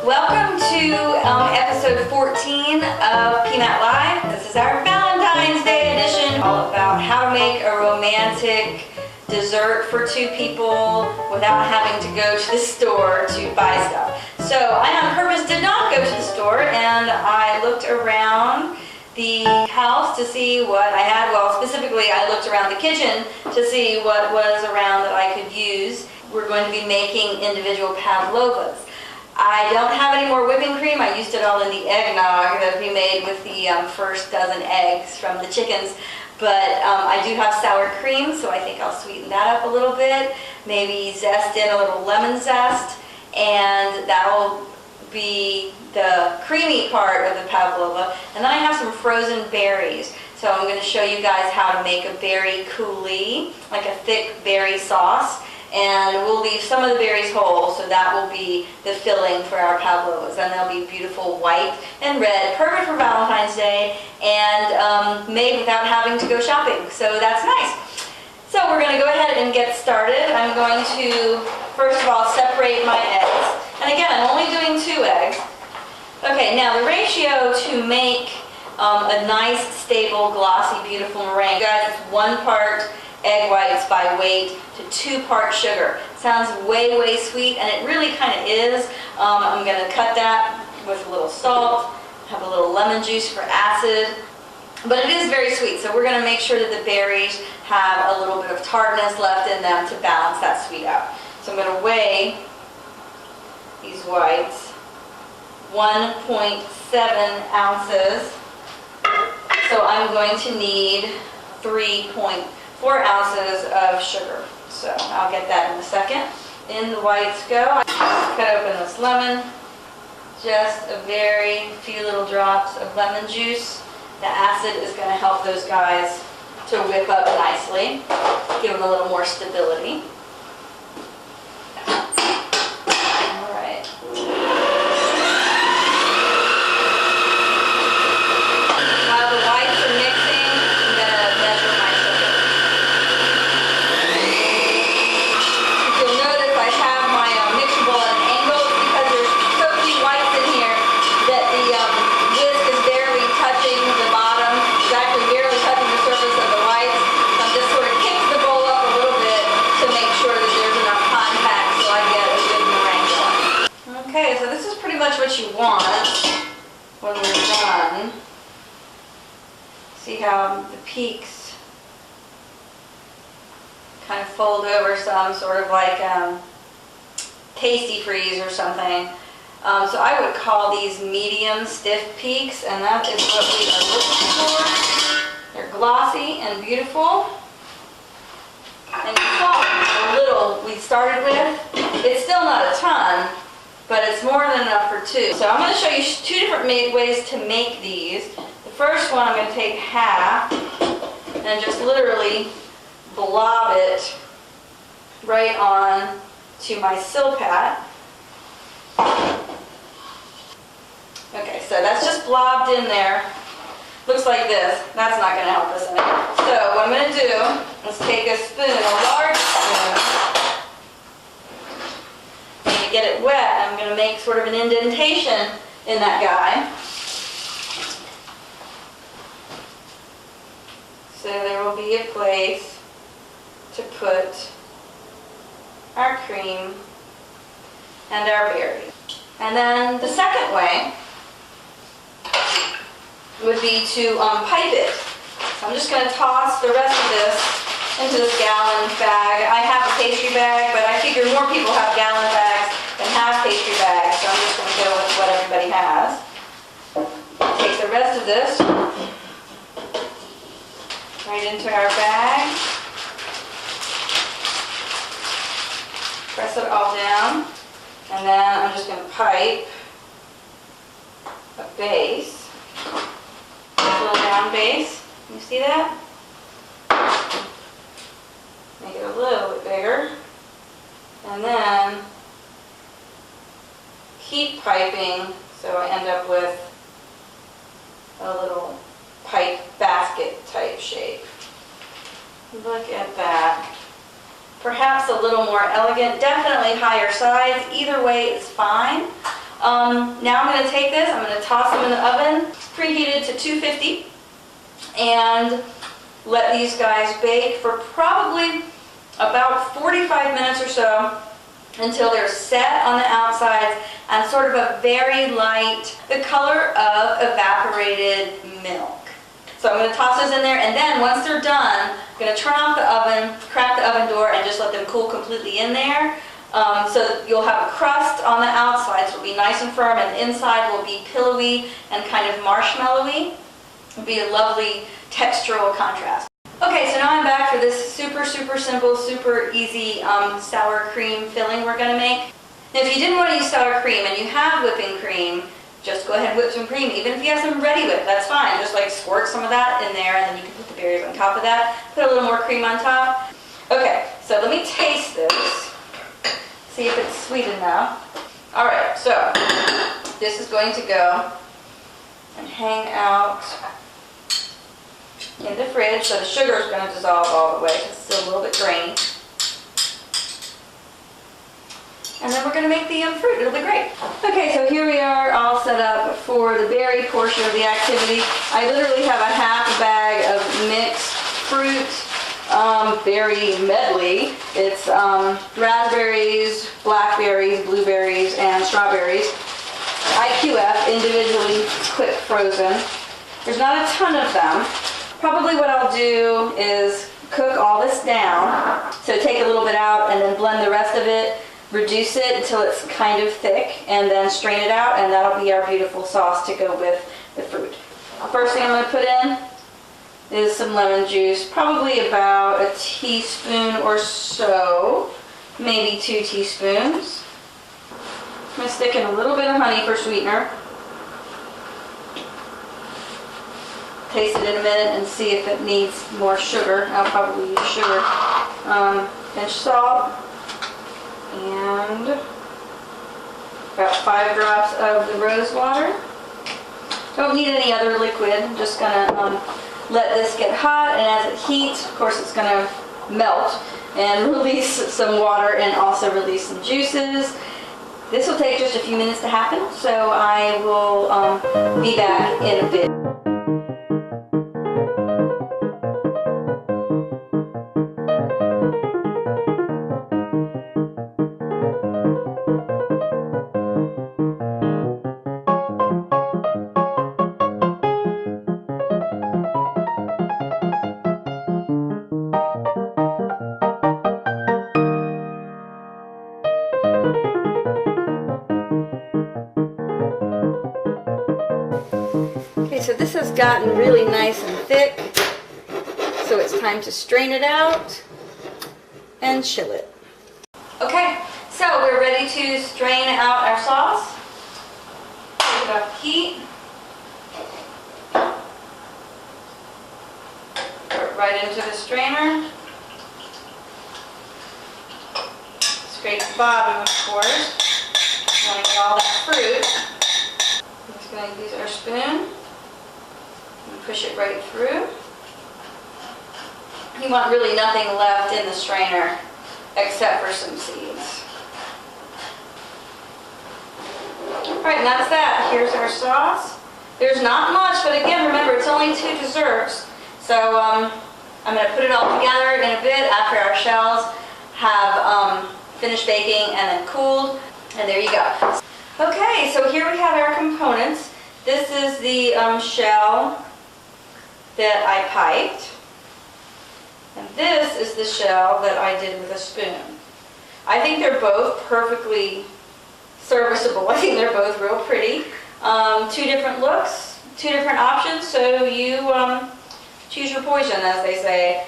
Welcome to episode 14 of PMAT Live. This is our Valentine's Day edition, all about how to make a romantic dessert for two people without having to go to the store to buy stuff. So I on purpose did not go to the store, and I looked around the house to see what I had. Well, specifically I looked around the kitchen to see what was around that I could use. We're going to be making individual Pavlovas. I don't have any more whipping cream. I used it all in the eggnog that we made with the first dozen eggs from the chickens. But I do have sour cream, so I think I'll sweeten that up a little bit. Maybe zest in a little lemon zest, and that'll be the creamy part of the pavlova. And then I have some frozen berries. So I'm going to show you guys how to make a berry coulis, like a thick berry sauce. And we'll leave some of the berries whole, so that will be the filling for our pavlovas. And they'll be beautiful white and red, perfect for Valentine's Day, and made without having to go shopping. So that's nice. So we're going to go ahead and get started. I'm going to, first of all, separate my eggs. And again, I'm only doing 2 eggs. Okay, now the ratio to make a nice, stable, glossy, beautiful meringue, guys, it's 1 part egg whites by weight to 2 parts sugar. Sounds way, way sweet, and it really kind of is. I'm going to cut that with a little salt, have a little lemon juice for acid, but it is very sweet, so we're going to make sure that the berries have a little bit of tartness left in them to balance that sweet out. So I'm going to weigh these whites, 1.7 ounces, so I'm going to need 3.4 ounces of sugar. So I'll get that in a second. In the whites go. I cut open this lemon. Just a very few little drops of lemon juice. The acid is going to help those guys to whip up nicely. Give them a little more stability. Alright. While the whites are mixing, I'm going to measure my sugar. You'll notice I have my mixer bowl at an angle because there's so few whites in here that the whisk is barely touching the bottom. It's actually barely touching the surface of the whites. So I'm just sort of kicking the bowl up a little bit to make sure that there's enough contact so I get a good meringue going. Okay, so this is pretty much what you want when we're done. See how the peaks kind of fold over some, sort of like Tasty Freeze or something. So I would call these medium stiff peaks, and that is what we are looking for. They're glossy and beautiful. And you saw the little we started with. It's still not a ton, but it's more than enough for 2. So I'm going to show you 2 different ways to make these. The first one, I'm going to take half and just literally blob it right on to my silpat. Okay, so that's just blobbed in there. Looks like this. That's not going to help us any. So what I'm going to do is take a spoon, a large spoon, and to get it wet, I'm going to make sort of an indentation in that guy. So there will be a place to put our cream and our berries. And then the second way would be to pipe it. So I'm just going to toss the rest of this into this gallon bag. I have a pastry bag, but I figure more people have gallon bags than have pastry bags, so I'm just going to go with what everybody has. Take the rest of this right into our bag. Press it all down, and then I'm just going to pipe a base, a little round base. Can you see that? Make it a little bit bigger, and then keep piping so I end up with a little pipe basket type shape. Look at that. Perhaps a little more elegant, definitely higher sides. Either way is fine. Now I'm going to take this, I'm going to toss them in the oven, preheated to 250, and let these guys bake for probably about 45 minutes or so until they're set on the outsides and sort of a very light, the color of evaporated milk. So I'm going to toss those in there, and then once they're done, I'm going to turn off the oven, crack the oven door, and just let them cool completely in there. So you'll have a crust on the outside, so it'll be nice and firm, and the inside will be pillowy and kind of marshmallowy. It'll be a lovely textural contrast. Okay, so now I'm back for this super simple, super easy sour cream filling we're going to make. Now if you didn't want to use sour cream and you have whipping cream, just go ahead and whip some cream. Even if you have some ready whip, that's fine. Just like squirt some of that in there, and then you can put the berries on top of that. Put a little more cream on top. Okay, so let me taste this. See if it's sweet enough. All right, so this is going to go and hang out in the fridge. So the sugar is going to dissolve all the way. It's still a little bit grainy. And then we're going to make the fruit. It'll be great. Okay, so here we are all set up for the berry portion of the activity. I literally have a half a bag of mixed fruit berry medley. It's raspberries, blackberries, blueberries, and strawberries. IQF, individually quick frozen. There's not a ton of them. Probably what I'll do is cook all this down. So take a little bit out and then blend the rest of it. Reduce it until it's kind of thick, and then strain it out, and that'll be our beautiful sauce to go with the fruit. First thing I'm going to put in is some lemon juice, probably about a teaspoon or so, maybe 2 teaspoons. I'm going to stick in a little bit of honey for sweetener. Taste it in a minute and see if it needs more sugar. I'll probably use sugar. Pinch salt. And about 5 drops of the rose water. Don't need any other liquid. I'm just gonna let this get hot, and as it heats, of course, it's gonna melt and release some water and also release some juices. This will take just a few minutes to happen, so I will be back in a bit. So this has gotten really nice and thick, so it's time to strain it out and chill it. Okay, so we're ready to strain out our sauce. Take it off the heat. Pour it right into the strainer. Scrape the bottom, of course. Want to get all that fruit. I'm just going to use our spoon. Push it right through. You want really nothing left in the strainer except for some seeds. Alright, and that's that. Here's our sauce. There's not much, but again, remember, it's only 2 desserts. So I'm going to put it all together in a bit after our shells have finished baking and then cooled. And there you go. Okay, so here we have our components. This is the shell that I piped, and this is the shell that I did with a spoon. I think they're both perfectly serviceable. I think they're both real pretty. 2 different looks, 2 different options, so you choose your poison, as they say.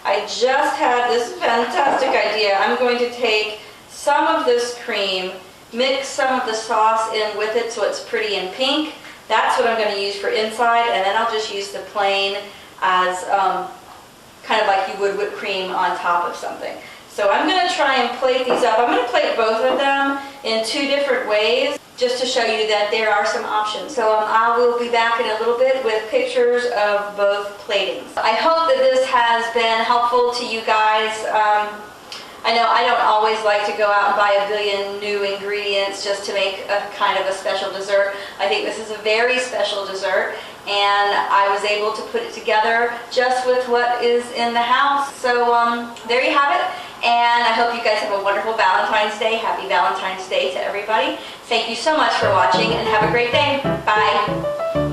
I just had this fantastic idea. I'm going to take some of this cream, mix some of the sauce in with it so it's pretty and pink. That's what I'm going to use for inside, and then I'll just use the plain as kind of like you would whipped cream on top of something. So I'm going to try and plate these up. I'm going to plate both of them in 2 different ways just to show you that there are some options. So I will be back in a little bit with pictures of both platings. I hope that this has been helpful to you guys. I know I don't always like to go out and buy a billion new ingredients just to make a kind of a special dessert. I think this is a very special dessert, and I was able to put it together just with what is in the house. So there you have it, and I hope you guys have a wonderful Valentine's Day. Happy Valentine's Day to everybody. Thank you so much for watching, and have a great day. Bye.